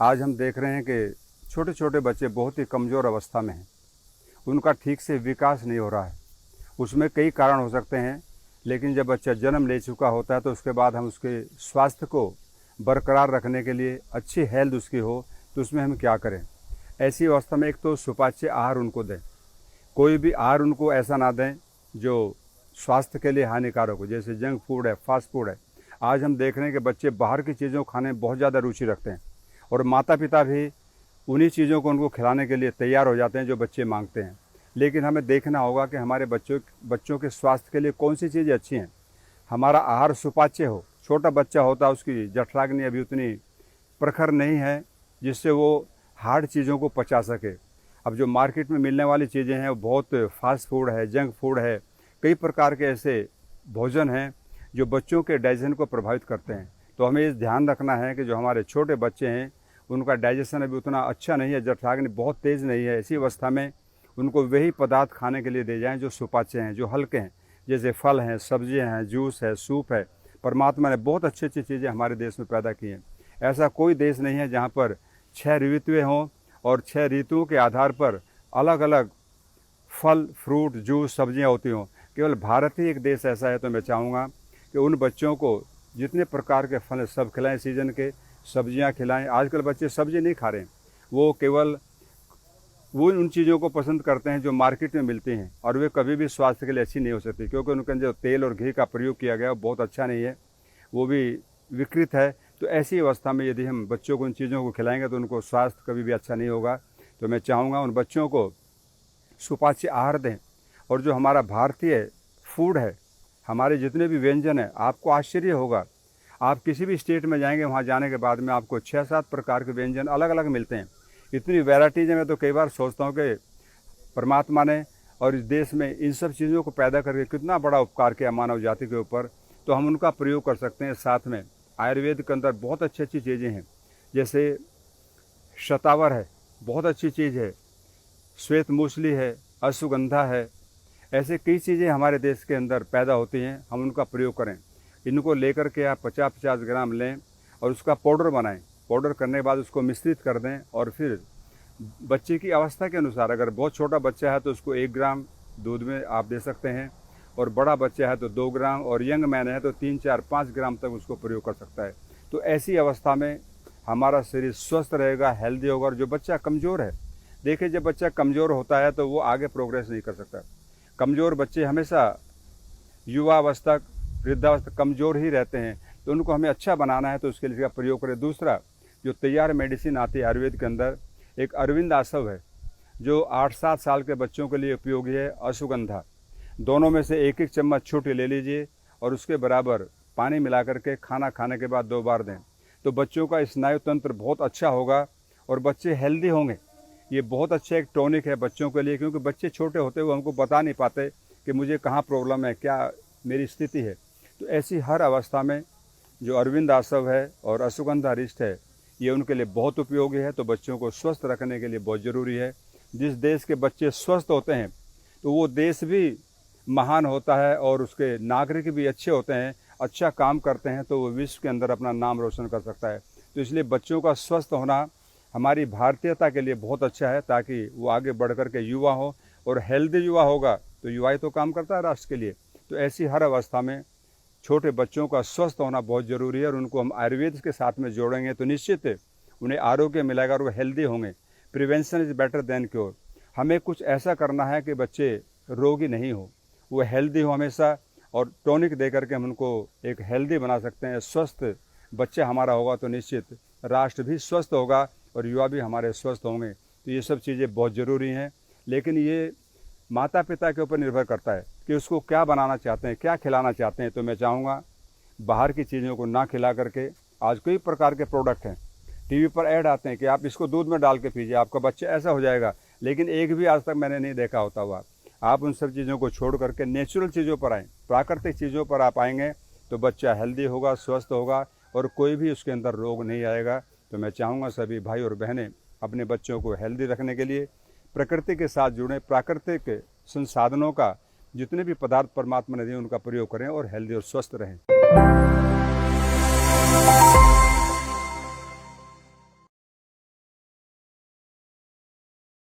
आज हम देख रहे हैं कि छोटे छोटे बच्चे बहुत ही कमज़ोर अवस्था में हैं। उनका ठीक से विकास नहीं हो रहा है। उसमें कई कारण हो सकते हैं, लेकिन जब बच्चा जन्म ले चुका होता है तो उसके बाद हम उसके स्वास्थ्य को बरकरार रखने के लिए अच्छी हेल्थ उसकी हो तो उसमें हम क्या करें। ऐसी अवस्था में एक तो सुपाच्य आहार उनको दें। कोई भी आहार उनको ऐसा ना दें जो स्वास्थ्य के लिए हानिकारक हो, जैसे जंक फूड है, फास्ट फूड है। आज हम देख रहे हैं कि बच्चे बाहर की चीज़ों खाने में बहुत ज़्यादा रुचि रखते हैं और माता पिता भी उन्हीं चीज़ों को उनको खिलाने के लिए तैयार हो जाते हैं जो बच्चे मांगते हैं। लेकिन हमें देखना होगा कि हमारे बच्चों के स्वास्थ्य के लिए कौन सी चीज़ें अच्छी हैं। हमारा आहार सुपाच्य हो। छोटा बच्चा होता है, उसकी जठराग्नि अभी उतनी प्रखर नहीं है जिससे वो हार्ड चीज़ों को पचा सके। अब जो मार्केट में मिलने वाली चीज़ें हैं वो बहुत फास्ट फूड है, जंक फूड है, कई प्रकार के ऐसे भोजन हैं जो बच्चों के डाइजेशन को प्रभावित करते हैं। तो हमें ये ध्यान रखना है कि जो हमारे छोटे बच्चे हैं उनका डाइजेशन अभी उतना अच्छा नहीं है, जठराग्नि बहुत तेज़ नहीं है। ऐसी अवस्था में उनको वही पदार्थ खाने के लिए दे जाएं जो सुपाच्य हैं, जो हल्के हैं, जैसे फल हैं, सब्जियां हैं, जूस है, सूप है। परमात्मा ने बहुत अच्छी अच्छी चीज़ें हमारे देश में पैदा की हैं। ऐसा कोई देश नहीं है जहाँ पर 6 ऋतुएँ हों और 6 ऋतुओं के आधार पर अलग अलग फल, फ्रूट, जूस, सब्जियां होती हों। केवल भारत ही एक देश ऐसा है। तो मैं चाहूँगा कि उन बच्चों को जितने प्रकार के फल सब खिलाएं, सीजन के सब्जियां खिलाएं। आजकल बच्चे सब्जी नहीं खा रहे हैं, वो केवल उन चीज़ों को पसंद करते हैं जो मार्केट में मिलती हैं और वे कभी भी स्वास्थ्य के लिए अच्छी नहीं हो सकती, क्योंकि उनके अंदर जो तेल और घी का प्रयोग किया गया वो बहुत अच्छा नहीं है, वो भी विकृत है। तो ऐसी अवस्था में यदि हम बच्चों को उन चीज़ों को खिलाएंगे तो उनको स्वास्थ्य कभी भी अच्छा नहीं होगा। तो मैं चाहूँगा उन बच्चों को सुपाच्य आहार दें। और जो हमारा भारतीय फूड है, हमारे जितने भी व्यंजन हैं, आपको आश्चर्य होगा। आप किसी भी स्टेट में जाएंगे, वहाँ जाने के बाद में आपको 6-7 प्रकार के व्यंजन अलग अलग मिलते हैं। इतनी वैराइटीज़ है। मैं तो कई बार सोचता हूँ कि परमात्मा ने और इस देश में इन सब चीज़ों को पैदा करके कितना बड़ा उपकार किया मानव जाति के ऊपर। तो हम उनका प्रयोग कर सकते हैं। साथ में आयुर्वेद के अंदर बहुत अच्छी अच्छी चीज़ें हैं, जैसे शतावर है, बहुत अच्छी चीज़ है, श्वेत मूसली है, अश्वगंधा है। ऐसे कई चीज़ें हमारे देश के अंदर पैदा होती हैं, हम उनका प्रयोग करें। इनको लेकर के आप 50-50 ग्राम लें और उसका पाउडर बनाएं। पाउडर करने के बाद उसको मिश्रित कर दें और फिर बच्चे की अवस्था के अनुसार, अगर बहुत छोटा बच्चा है तो उसको 1 ग्राम दूध में आप दे सकते हैं, और बड़ा बच्चा है तो 2 ग्राम, और यंग मैन है तो 3-4-5 ग्राम तक उसको प्रयोग कर सकता है। तो ऐसी अवस्था में हमारा शरीर स्वस्थ रहेगा, हेल्दी होगा। और जो बच्चा कमज़ोर है, देखिए जब बच्चा कमज़ोर होता है तो वो आगे प्रोग्रेस नहीं कर सकता। कमज़ोर बच्चे हमेशा युवावस्था, वृद्धावस्था कमज़ोर ही रहते हैं। तो उनको हमें अच्छा बनाना है तो उसके लिए इसका प्रयोग करें। दूसरा, जो तैयार मेडिसिन आती है आयुर्वेद के अंदर, एक अरविंद आसव है जो 8-7 साल के बच्चों के लिए उपयोगी है, अश्वगंधा। दोनों में से 1-1 चम्मच छोटी ले लीजिए और उसके बराबर पानी मिला करके खाना खाने के बाद 2 बार दें, तो बच्चों का स्नायु तंत्र बहुत अच्छा होगा और बच्चे हेल्दी होंगे। ये बहुत अच्छा एक टॉनिक है बच्चों के लिए, क्योंकि बच्चे छोटे होते हुए हमको बता नहीं पाते कि मुझे कहाँ प्रॉब्लम है, क्या मेरी स्थिति है। तो ऐसी हर अवस्था में जो अरविंद आसव है और अश्वगंधा रिष्ट है, ये उनके लिए बहुत उपयोगी है। तो बच्चों को स्वस्थ रखने के लिए बहुत ज़रूरी है। जिस देश के बच्चे स्वस्थ होते हैं तो वो देश भी महान होता है और उसके नागरिक भी अच्छे होते हैं, अच्छा काम करते हैं, तो वो विश्व के अंदर अपना नाम रोशन कर सकता है। तो इसलिए बच्चों का स्वस्थ होना हमारी भारतीयता के लिए बहुत अच्छा है, ताकि वो आगे बढ़ कर के युवा हो, और हेल्दी युवा होगा तो युवा ही तो काम करता है राष्ट्र के लिए। तो ऐसी हर अवस्था में छोटे बच्चों का स्वस्थ होना बहुत ज़रूरी है, और उनको हम आयुर्वेद के साथ में जोड़ेंगे तो निश्चित उन्हें आरोग्य मिलेगा और वो हेल्दी होंगे। Prevention is better than cure. हमें कुछ ऐसा करना है कि बच्चे रोगी नहीं हो, वो हेल्दी हो हमेशा, और टॉनिक दे करके हम उनको एक हेल्दी बना सकते हैं। स्वस्थ बच्चा हमारा होगा तो निश्चित राष्ट्र भी स्वस्थ होगा और युवा भी हमारे स्वस्थ होंगे। तो ये सब चीज़ें बहुत ज़रूरी हैं, लेकिन ये माता पिता के ऊपर निर्भर करता है कि उसको क्या बनाना चाहते हैं, क्या खिलाना चाहते हैं। तो मैं चाहूँगा बाहर की चीज़ों को ना खिला करके, आज कई प्रकार के प्रोडक्ट हैं, टीवी पर ऐड आते हैं कि आप इसको दूध में डाल के पीजिए, आपका बच्चा ऐसा हो जाएगा, लेकिन एक भी आज तक मैंने नहीं देखा होता हुआ। आप उन सब चीज़ों को छोड़ करके नेचुरल चीज़ों पर आएँ, प्राकृतिक चीज़ों पर आप आएंगे तो बच्चा हेल्दी होगा, स्वस्थ होगा, और कोई भी उसके अंदर रोग नहीं आएगा। तो मैं चाहूँगा सभी भाई और बहनें अपने बच्चों को हेल्दी रखने के लिए प्रकृति के साथ जुड़ें, प्राकृतिक संसाधनों का जितने भी पदार्थ परमात्मा ने दिए उनका प्रयोग करें और हेल्दी और स्वस्थ रहें।